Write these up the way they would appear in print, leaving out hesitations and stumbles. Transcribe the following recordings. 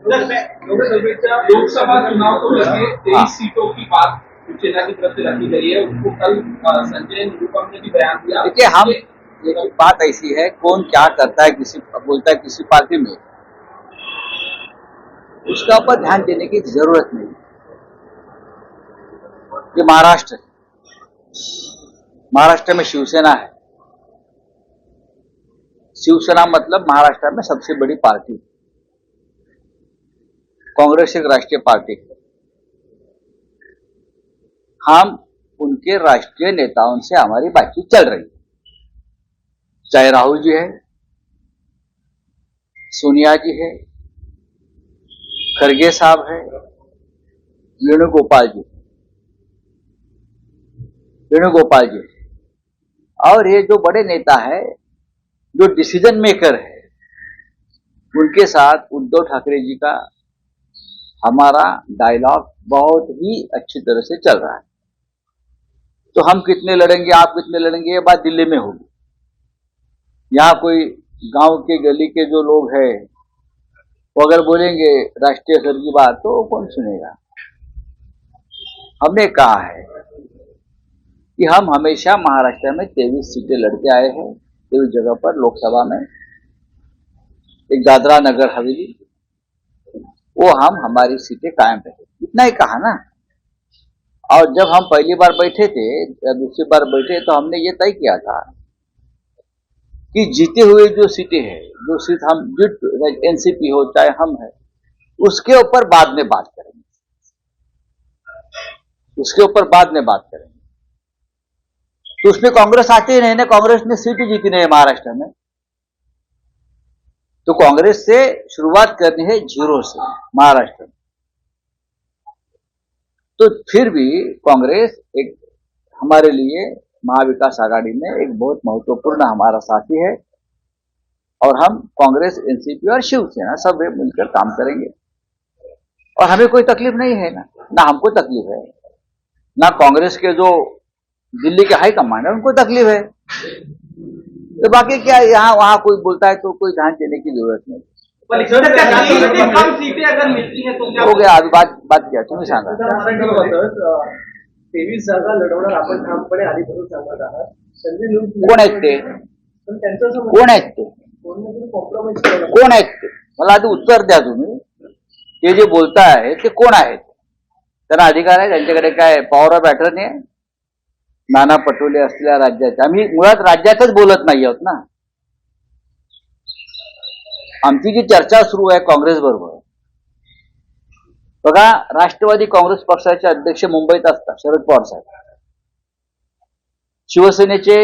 लोकसभा चुनाव को लेकर 23 सीटों की बात शिवसेना की तरफ से रखी गई है। उनको कल संजय निरुपम ने भी बयान दिया। देखिए, हम एक बात ऐसी है, कौन क्या करता है, किसी बोलता है किसी पार्टी में, उसका ऊपर ध्यान देने की जरूरत नहीं। ये महाराष्ट्र है, महाराष्ट्र में शिवसेना है। शिवसेना मतलब महाराष्ट्र में सबसे बड़ी पार्टी, कांग्रेस एक राष्ट्रीय पार्टी है। हम उनके राष्ट्रीय नेताओं से हमारी बातचीत चल रही है, चाहे राहुल जी है, सोनिया जी है, खरगे साहब है, वेणुगोपाल जी और ये जो बड़े नेता है, जो डिसीजन मेकर है, उनके साथ उद्धव ठाकरे जी का हमारा डायलॉग बहुत ही अच्छी तरह से चल रहा है। तो हम कितने लड़ेंगे, आप कितने लड़ेंगे, ये बात दिल्ली में होगी। यहाँ कोई गांव के गली के जो लोग हैं वो अगर बोलेंगे राष्ट्रीय स्तर की बात, तो कौन सुनेगा। हमने कहा है कि हम हमेशा महाराष्ट्र में 23 सीटें लड़के आए हैं, 23 जगह पर लोकसभा में, एक दादरा नगर हवेली, वो हम हमारी सीटें कायम रहे, इतना ही कहा ना। और जब हम पहली बार बैठे थे या दूसरी बार बैठे, तो हमने ये तय किया था कि जीते हुए जो सीटें हैं, जो सीट हम जीत, एनसीपी हो चाहे हम है, उसके ऊपर बाद में बात करेंगे, उसके ऊपर बाद में बात करेंगे। तो उसमें कांग्रेस आती ही नहीं ना, कांग्रेस ने सीट जीती नहीं है महाराष्ट्र में, तो कांग्रेस से शुरुआत करनी है जीरो से महाराष्ट्र में। तो फिर भी कांग्रेस एक हमारे लिए महाविकास आघाड़ी में एक बहुत महत्वपूर्ण हमारा साथी है, और हम कांग्रेस, एनसीपी और शिवसेना सब मिलकर काम करेंगे। और हमें कोई तकलीफ नहीं है ना हमको तकलीफ है, ना कांग्रेस के जो दिल्ली के हाई कमांड है उनको तकलीफ है। तो बाकी क्या, यहाँ वहां कोई बोलता है तो कोई ध्यान देने की जरूरत नहीं। कम सीटें अगर मिलती हैं तो क्या हो गया, अभी बात क्या तुम्ही सांगा। 23 जागा लढवणार आपण ठामपणे आधीपासून सांगत आहात. कोण आहेत ते, कोण आहेत ते, कोण आहेत ते, मला आधी उत्तर द्या तुम्ही। ते जे बोलताय ते कोण आहेत, त्यांना अधिकार आहे, त्यांच्याकडे काय पॉवर ऑफ अटर्नी आहे। नाना पटोले असलेल्या राज्याचे, आम्ही मुळात राज्यातच बोलत नाही आहोत ना। आमची जी चर्चा सुरू आहे काँग्रेस बरोबर, बघा, राष्ट्रवादी काँग्रेस पक्षाचे अध्यक्ष मुंबईत असतात शरद पवार साहेब, शिवसेनेचे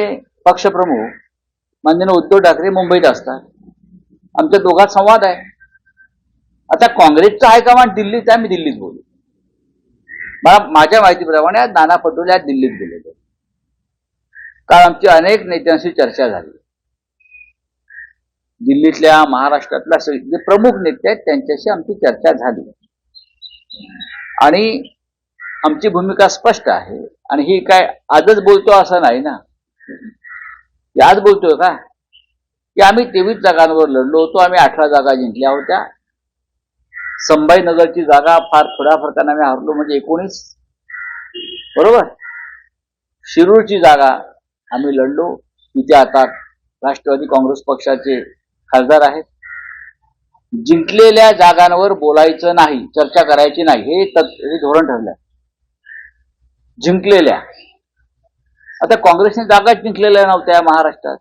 पक्षप्रमुख माननीय उद्धव ठाकरे मुंबईत असतात, आमच्या दोघात संवाद आहे। आता काँग्रेसचा हायकमांड दिल्लीत आहे, मी दिल्लीत बोलू। मला माझ्या माहितीप्रमाणे नाना पटोले आज दिल्लीत गेलेले, कारण आमची अनेक नेत्यांशी चर्चा झाली। दिल्लीतल्या, महाराष्ट्रातल्या जे प्रमुख नेते आहेत त्यांच्याशी आमची चर्चा झाली, आणि आमची भूमिका स्पष्ट आहे। आणि ही काय आजच बोलतो असं नाही ना, आज बोलतोय का की आम्ही 23 जागांवर लढलो होतो, आम्ही 18 जागा जिंकल्या होत्या। संभाजीनगरची जागा फार थोड्या फरकाने आम्ही हरलो, म्हणजे 19, बरोबर। शिरूरची जागा आम्ही लढलो, तिथे आता राष्ट्रवादी काँग्रेस पक्षाचे खासदार आहेत। जिंकलेल्या जागांवर बोलायचं नाही, चर्चा करायची नाही, हे धोरण ठरलंय। जिंकलेल्या, आता काँग्रेसने जागा जिंकलेल्या नव्हत्या महाराष्ट्रात,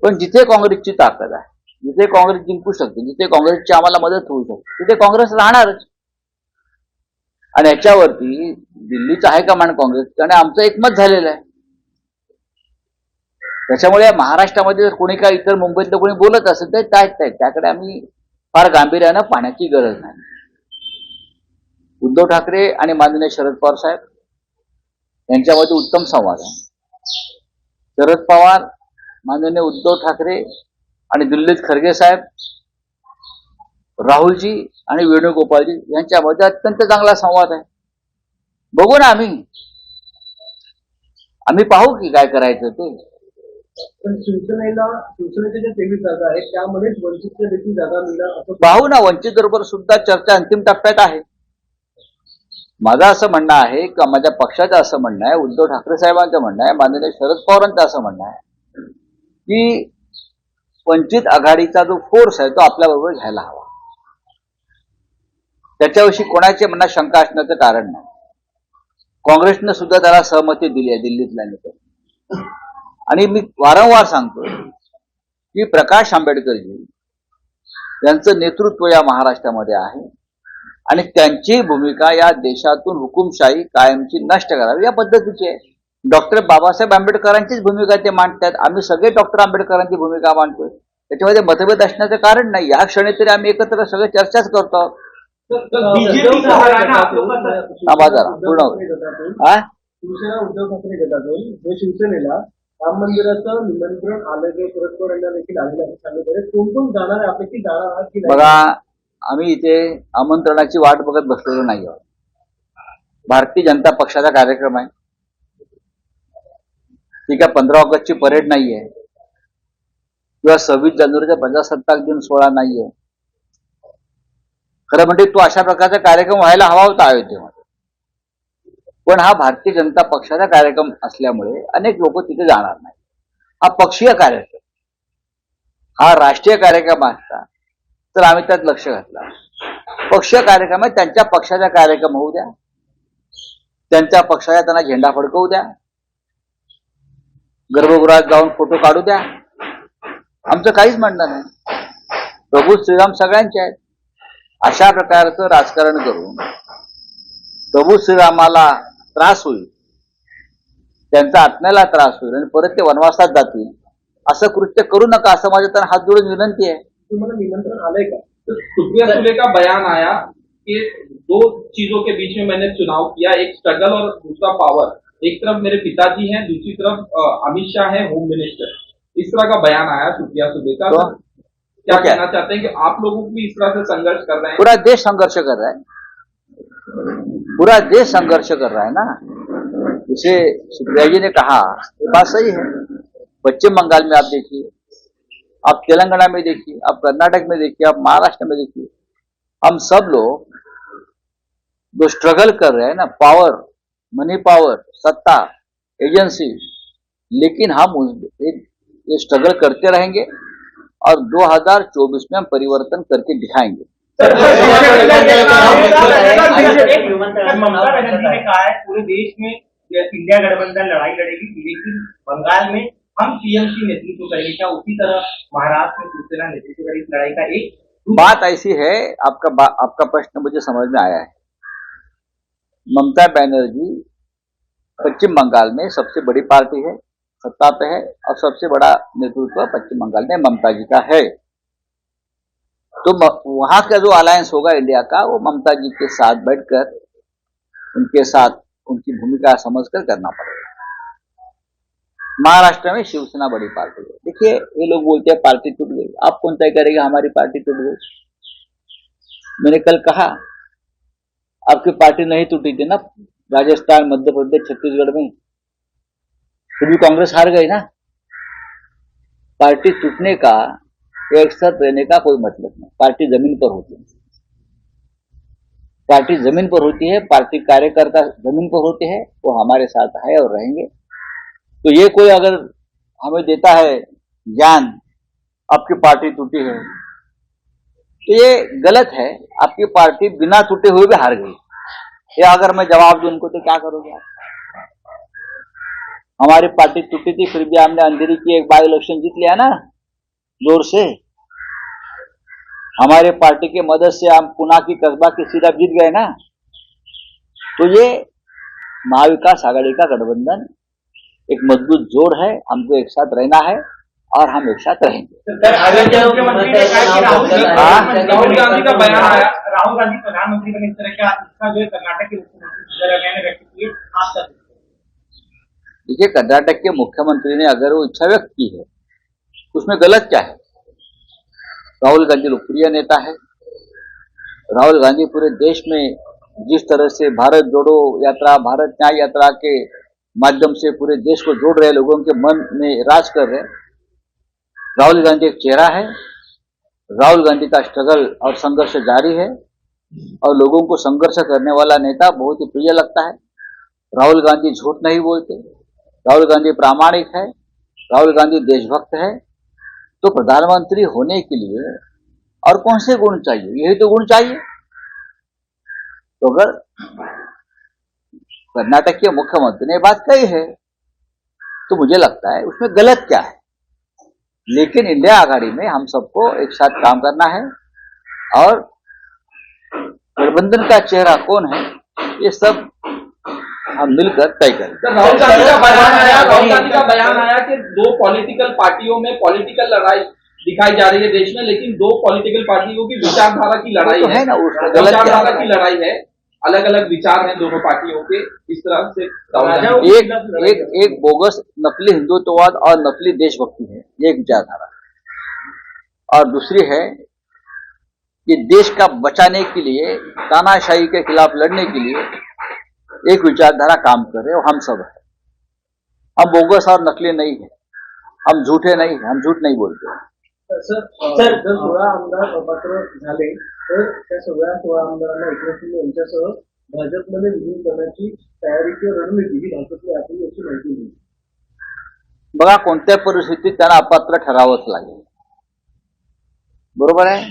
पण जिथे काँग्रेसची ताकद आहे, जिथे काँग्रेस जिंकू शकते, जिथे काँग्रेसची आम्हाला मदत होऊ शकते, तिथे काँग्रेस राहणारच। आणि याच्यावरती दिल्लीचा हायकमांड काँग्रेस आणि आमचं एकमत झालेलं आहे। त्याच्यामुळे महाराष्ट्रामध्ये जर कोणी काय इतर मुंबईतलं कोणी बोलत असेल तर त्याकडे आम्ही फार गांभीर्यानं पाहण्याची गरज नाही। उद्धव ठाकरे आणि माननीय शरद पवार साहेब यांच्यामध्ये उत्तम संवाद आहे। शरद पवार, माननीय उद्धव ठाकरे आणि दिल्लीत खरगे साहेब, राहुलजी आणि वेणुगोपालजी यांच्यामध्ये अत्यंत चांगला संवाद आहे। बघू ना, आम्ही पाहू की काय करायचं ते। पण शिवसेनेच्या ज्या 23 जागा आहेत त्यामध्येच वंचितच्या देखील जागा मिळणार असं पाहू ना, वंचित बरोबर सुद्धा चर्चा अंतिम टप्प्यात आहे. माझं असं म्हणणं आहे किंवा माझ्या पक्षाचं असं म्हणणं आहे, उद्धव ठाकरे साहेबांचं म्हणणं आहे, माननीय शरद पवारांचं असं म्हणणं आहे की वंचित आघाडीचा जो फोर्स आहे तो आपल्याबरोबर घ्यायला हवा. त्याच्याविषयी कोणाच्या मनात शंका असण्याचं कारण नाही. काँग्रेसनं सुद्धा त्याला सहमती दिली आहे दिल्लीतल्या नेत्यांनी. आणि मी वारंवार सांगतो की प्रकाश आंबेडकरजी यांचं नेतृत्व या महाराष्ट्रामध्ये आहे आणि त्यांची भूमिका या देशातून हुकुमशाही कायमची नष्ट करावी या पद्धतीची आहे. डॉक्टर बाबासाहेब आंबेडकरांचीच भूमिका ते मांडतात. आम्ही सगळे डॉक्टर आंबेडकरांची भूमिका मांडतोय. त्याच्यामध्ये मतभेद असण्याचं कारण नाही. या क्षणी तरी आम्ही एकत्र सगळे चर्चाच करतो. थांबा जरा पूर्ण हा शिवसेना उद्धव ठाकरे गटातून जे शिवसेनेला राम मंदिराचं निमंत्रण आलं जे शरद पवार यांना देखील आलेलं आहे सांगितलं कोण कोण जाणार आहे आपल्याची जाणार आहात की नाही? बघा, आम्ही इथे आमंत्रणाची वाट बघत बसलेलो नाही आहोत. भारतीय जनता पक्षाचा कार्यक्रम आहे. ठीक आहे, 15 ऑगस्टची परेड नाहीये किंवा 26 जानेवारीचा प्रजासत्ताक दिन सोहळा नाहीये. खरं म्हणजे तो अशा प्रकारचा कार्यक्रम व्हायला हवा होता अयोध्येमध्ये. पण हा भारतीय जनता पक्षाचा कार्यक्रम असल्यामुळे अनेक लोक तिथे जाणार नाही. हा पक्षीय कार्यक्रम, हा राष्ट्रीय कार्यक्रम असता तर आम्ही त्यात लक्ष घातलं. पक्षीय कार्यक्रम आहे, त्यांच्या पक्षाचा कार्यक्रम होऊ द्या, त्यांच्या पक्षाचा त्यांना झेंडा फडकवू द्या, गर्भगृहात जाऊन फोटो काढू द्या, आमचं काहीच म्हणणं नाही. प्रभू श्रीराम सगळ्यांचे आहेत. अशा प्रकारचं राजकारण करून प्रभू श्रीरामाला त्रास होईल, त्यांचा आत्म्याला त्रास होईल आणि परत ते वनवासात जातील असं कृत्य करू नका, असं माझ्या त्यांना हात जोडून विनंती आहे. तुम्हाला निमंत्रण आलंय का? सुप्रिया सुले का बयान आया कि 2 चीजों के बीच में मैंने चुनाव किया, एक स्ट्रगल और दूसरा पावर. एक तरफ मेरे पिताजी हैं, दूसरी तरफ अमित शाह है होम मिनिस्टर. इस तरह का बयान आया सुप्रिया सुले का. तो क्या कहना चाहते हैं कि आप लोगों को भी इस तरह से संघर्ष कर रहे हैं? पूरा देश संघर्ष कर रहा है, पूरा देश संघर्ष कर रहा है ना. जिसे सुप्रिया जी ने कहा ये बात सही है. पश्चिम बंगाल में आप देखिए, आप तेलंगाना में देखिए, आप कर्नाटक में देखिए, आप महाराष्ट्र में देखिए, हम सब लोग जो स्ट्रगल कर रहे हैं ना, पावर, मनी पावर, सत्ता, एजेंसी, लेकिन हम ये स्ट्रगल करते रहेंगे और 2024 में हम परिवर्तन करके दिखाएंगे. ममता बनर्जी ने कहा है पूरे देश में इंडिया गठबंधन लड़ाई लड़ेगी, लेकिन बंगाल में हम सीएम की नेतृत्व करेंगे. क्या उसी तरह महाराष्ट्र में शिवसेना नेतृत्व करेगी इस लड़ाई का? एक बात ऐसी है, आपका प्रश्न मुझे समझ में आया है. ममता बनर्जी पश्चिम बंगाल में सबसे बड़ी पार्टी है, सत्ता पे है और सबसे बड़ा नेतृत्व पश्चिम बंगाल में ममता जी का है. तो वहां का जो अलायंस होगा इंडिया का, वो ममता जी के साथ बैठकर उनके साथ उनकी भूमिका समझकर करना पड़ेगा. महाराष्ट्र में शिवसेना बड़ी पार्टी है. देखिए, ये लोग बोलते हैं पार्टी टूट गई. आप कौन तय करेगा हमारी पार्टी टूट गई? मैंने कल कहा आपकी पार्टी नहीं टूटी थी ना राजस्थान, मध्य प्रदेश, छत्तीसगढ़ में, तो भी कांग्रेस हार गई ना. पार्टी टूटने का, एक साथ रहने का कोई मतलब नहीं. पार्टी जमीन पर होती है, पार्टी जमीन पर होती है, पार्टी कार्यकर्ता जमीन पर होते हैं, वो हमारे साथ है और रहेंगे. तो ये कोई अगर हमें देता है ज्ञान आपकी पार्टी टूटी है, तो ये गलत है. आपकी पार्टी बिना टूटे हुए भी हार गई. ये अगर मैं जवाब दूं उनको तो क्या करोगे आप? हमारी पार्टी टूटी थी, फिर भी हमने अंधेरी की एक बाई इलेक्शन जीत लिया ना जोर से. हमारे पार्टी के मदद से हम पुणे की कस्बा की सीट अब जीत गए ना. तो ये महाविकास आघाड़ी का गठबंधन एक मजबूत जोड़ है. हमको एक साथ रहना है और हम एक साथ रहेंगे. राहुल गांधी का बयान आया, राहुल गांधी प्रधानमंत्री बने, इस तरह का इसका जो कर्नाटक के मुख्यमंत्री व्यक्त किए, आप क्या? देखिए, कर्नाटक के मुख्यमंत्री ने अगर वो इच्छा व्यक्त की है उसमें गलत क्या है? राहुल गांधी लोकप्रिय नेता है. राहुल गांधी पूरे देश में जिस तरह से भारत जोड़ो यात्रा, भारत न्याय यात्रा के माध्यम से पूरे देश को जोड़ रहे, लोगों के मन में राज कर रहे। राहुल गांधी एक चेहरा है, राहुल गांधी का स्ट्रगल और संघर्ष जारी है और लोगों को संघर्ष करने वाला नेता बहुत ही प्रिय लगता है। राहुल गांधी झूठ नहीं बोलते, राहुल गांधी प्रामाणिक है, राहुल गांधी देशभक्त है। तो प्रधानमंत्री होने के लिए और कौन से गुण चाहिए? यही तो गुण चाहिए। तो अगर कर्नाटक के मुख्यमंत्री ने बात कही है तो मुझे लगता है उसमें गलत क्या है। लेकिन इंडिया आघाड़ी में हम सबको एक साथ काम करना है और गठबंधन का चेहरा कौन है ये सब हम मिलकर तय करें। राहुल गांधी का बयान आया कि दो पॉलिटिकल पार्टियों में पॉलिटिकल लड़ाई दिखाई जा रही है देश में, लेकिन दो पॉलिटिकल पार्टियों की विचारधारा की लड़ाई तो है ना, उसका गलत क्या विचारधारा की लड़ाई है, अलग अलग विचार हैं दोनों पार्टियों के। इस तरह से एक बोगस नकली हिंदुत्ववाद और नकली देशभक्ति है, ये एक विचारधारा। और दूसरी है कि देश का बचाने के लिए, तानाशाही के खिलाफ लड़ने के लिए एक विचारधारा काम कर रहे, और हम सब है। हम बोगस और नकली नहीं है, हम झूठे नहीं है, हम झूठ नहीं बोलते। सर जर 16 आमदार अपात्र झाले तर त्या सगळ्या 16 आमदारांना एकनाथ शिंदे यांच्यासह भाजपमध्ये विलीन करण्याची तयारी किंवा रणनीती ही भाजपने आखली अशी माहिती दिली। बघा, कोणत्या परिस्थितीत त्यांना अपात्र ठरावंच लागेल, बरोबर आहे।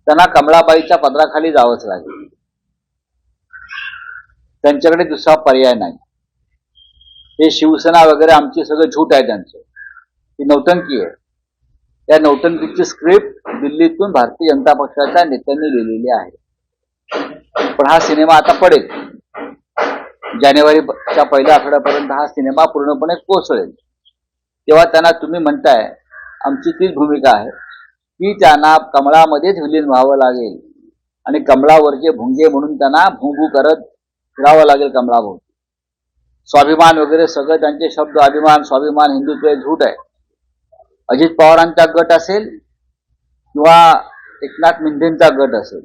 त्यांना कमळाबाईच्या पदराखाली जावंच लागेल, त्यांच्याकडे दुसरा पर्याय नाही। हे शिवसेना वगैरे आमची सगळं झूट आहे, त्यांचं ही नौटंकी आहे। त्या नौटंकीची स्क्रिप्ट दिल्लीतून भारतीय जनता पक्षाच्या नेत्यांनी लिहिलेली आहे। पण हा सिनेमा आता पडेल, जानेवारीच्या पहिल्या आठवड्यापर्यंत हा सिनेमा पूर्णपणे कोसळेल। तेव्हा त्यांना तुम्ही म्हणताय, आमची तीच भूमिका आहे की त्यांना कमळामध्येच विलीन व्हावं लागेल आणि कमळावरचे भुंगे म्हणून त्यांना भुंगू करत फिरावं लागेल कमळाभोवती। स्वाभिमान वगैरे सगळं त्यांचे शब्द, अभिमान, स्वाभिमान, हिंदुत्व हे झूट आहे। अजित पवारांचा गट असेल किंवा एकनाथ शिंदेचा गट असेल,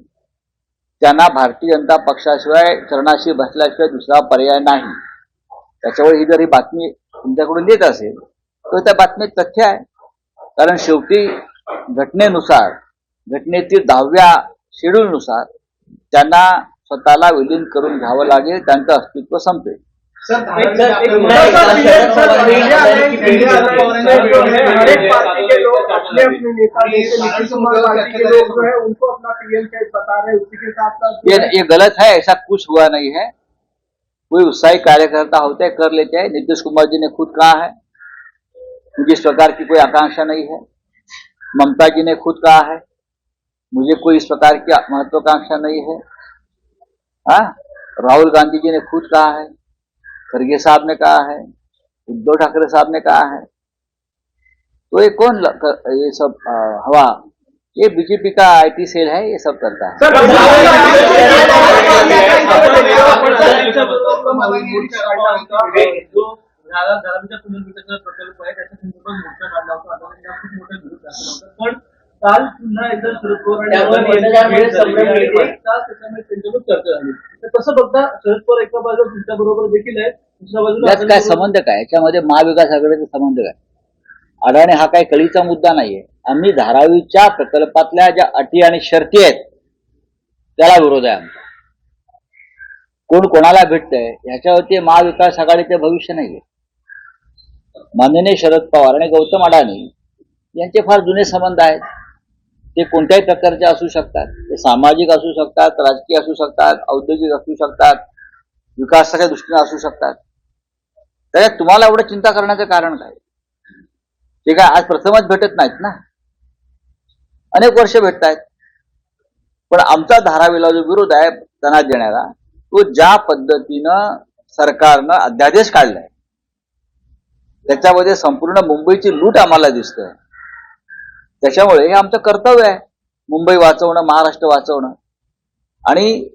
त्यांना भारतीय जनता पक्षाशिवाय चरणाशी बसल्याशिवाय दुसरा पर्याय नाही। त्याच्यावर ही जर ही बातमी तुमच्याकडून येत असेल तर त्या बातमीत तथ्य आहे, कारण शेवटी घटनेनुसार, घटनेतील 10व्या शेड्यूलनुसार त्यांना स्वतःला विलीन करून घ्यावं लागेल, त्यांचं अस्तित्व संपेल। ये गलत है, ऐसा कुछ हुआ नहीं है। कोई उत्साही कार्यकर्ता होते हैं, कर लेते हैं। नीतीश कुमार जी ने खुद कहा है मुझे इस प्रकार की कोई आकांक्षा नहीं है। ममता जी ने खुद कहा है मुझे कोई इस प्रकार की महत्वाकांक्षा नहीं है। राहुल गांधी जी ने खुद कहा है, खरगे साहब ने कहा है, उद्धव ठाकरे साहब ने कहा है। तो ये कौन ये सब हवा, ये बीजेपी का आईटी सेल है, ये सब करता है। धारावीचा पुनर्विकासाचा प्रकल्प आहे, त्याच्या संदर्भात मोर्चा काढला होता, आता खूप मोठा विरोध दाखल होता। पण काल पुन्हा एकदा शरद पवार त्याच्यामध्ये त्यांच्यावर चर्चा झाली। तर कसं बघता, शरद पवार एका बाजूला तुमच्या बरोबर देखील आहे, दुसऱ्या बाजूला यात काय संबंध काय? याच्यामध्ये महाविकास आघाडीचा संबंध काय? अडाणी हा काही कळीचा मुद्दा नाहीये। आम्ही धारावीच्या प्रकल्पातल्या ज्या अटी आणि शर्ती आहेत त्याला विरोध आहे आमचा। कोण कोणाला भेटतंय ह्याच्यावरती महाविकास आघाडीचे भविष्य नाहीये। माननीय शरद पवार आणि गौतम अडाणी यांचे फार जुने संबंध आहेत। ते कोणत्याही प्रकारचे असू शकतात, ते सामाजिक असू शकतात, राजकीय असू शकतात, औद्योगिक असू शकतात, विकासाच्या दृष्टीने असू शकतात। त्याच्यात तुम्हाला एवढं चिंता करण्याचं कारण काय? ते काय आज प्रथमच भेटत नाहीत ना, अनेक वर्ष भेटतायत। पण आमचा धारावीला जो विरोध आहे त्यांना देण्याला, तो ज्या पद्धतीनं सरकारनं अध्यादेश काढलाय त्याच्यामध्ये संपूर्ण मुंबईची लूट आम्हाला दिसते। त्याच्यामुळे हे आमचं कर्तव्य आहे, मुंबई वाचवणं, महाराष्ट्र वाचवणं। आणि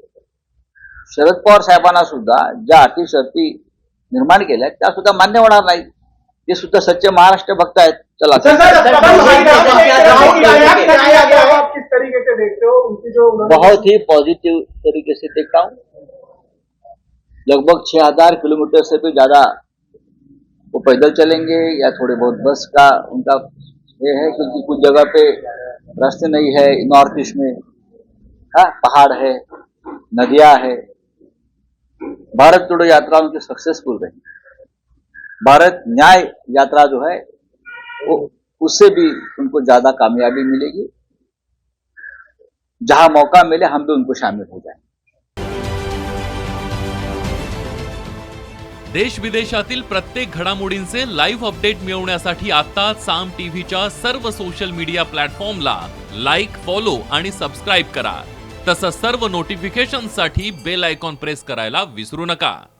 शरद पवार साहेबांना सुद्धा ज्या अटी शर्ती निर्माण केल्या त्या सुद्धा मान्य होणार नाहीत। ते सुद्धा सच्चे महाराष्ट्र भक्त आहेत। चला बहुत ही पॉजिटिव तरीके से देखता हूँ। लगभग 6000 किलोमीटर से भी ज्यादा वो पैदल चलेंगे या थोड़े बहुत बस का उनका ये है, क्योंकि कुछ जगह पे रास्ते नहीं है। नॉर्थ ईस्ट में पहाड़ है, नदियां है। भारत जोड़ो यात्रा उनकी सक्सेसफुल रही। भारत न्याय यात्रा जो है वो उससे भी उनको ज्यादा कामयाबी मिलेगी। जहां मौका मिले हम भी उनको शामिल हो जाएं। देश विदेशातील प्रत्येक घडामोडींचे लाईव्ह अपडेट मिळवण्यासाठी आता साम टीव्हीच्या सर्व सोशल मीडिया प्लॅटफॉर्मला लाईक, फॉलो आणि सबस्क्राईब करा। तसंच सर्व नोटिफिकेशनसाठी बेल आयकॉन प्रेस करायला विसरू नका।